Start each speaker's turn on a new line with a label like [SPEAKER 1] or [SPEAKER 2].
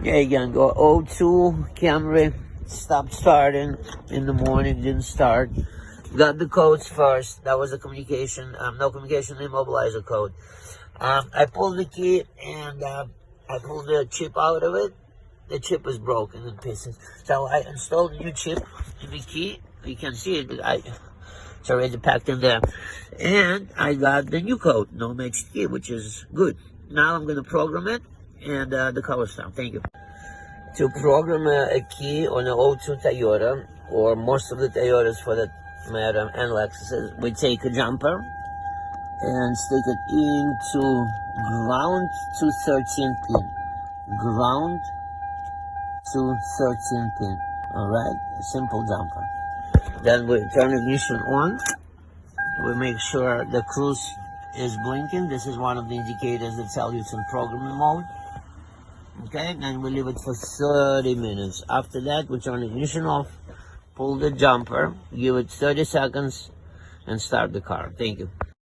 [SPEAKER 1] Yeah, you can go O2 Camry. Stopped starting in the morning, didn't start. Got the codes first. That was the communication. No communication immobilizer code. I pulled the key and I pulled the chip out of it. The chip was broken in pieces. So I installed a new chip in the key. You can see it. It's already packed in there. And I got the new code, no matched key, which is good. Now I'm going to program it and the car will start. Thank you. To program a key on an O2 Toyota, or most of the Toyotas for that matter, and Lexuses, we take a jumper and stick it into ground to 13 pin. Ground to 13 pin. Alright, simple jumper. Then we turn ignition on. We make sure the cruise is blinking. This is one of the indicators that tell you it's in programming mode. Okay, and we leave it for 30 minutes. After that, we turn ignition off, pull the jumper, give it 30 seconds, and start the car. Thank you.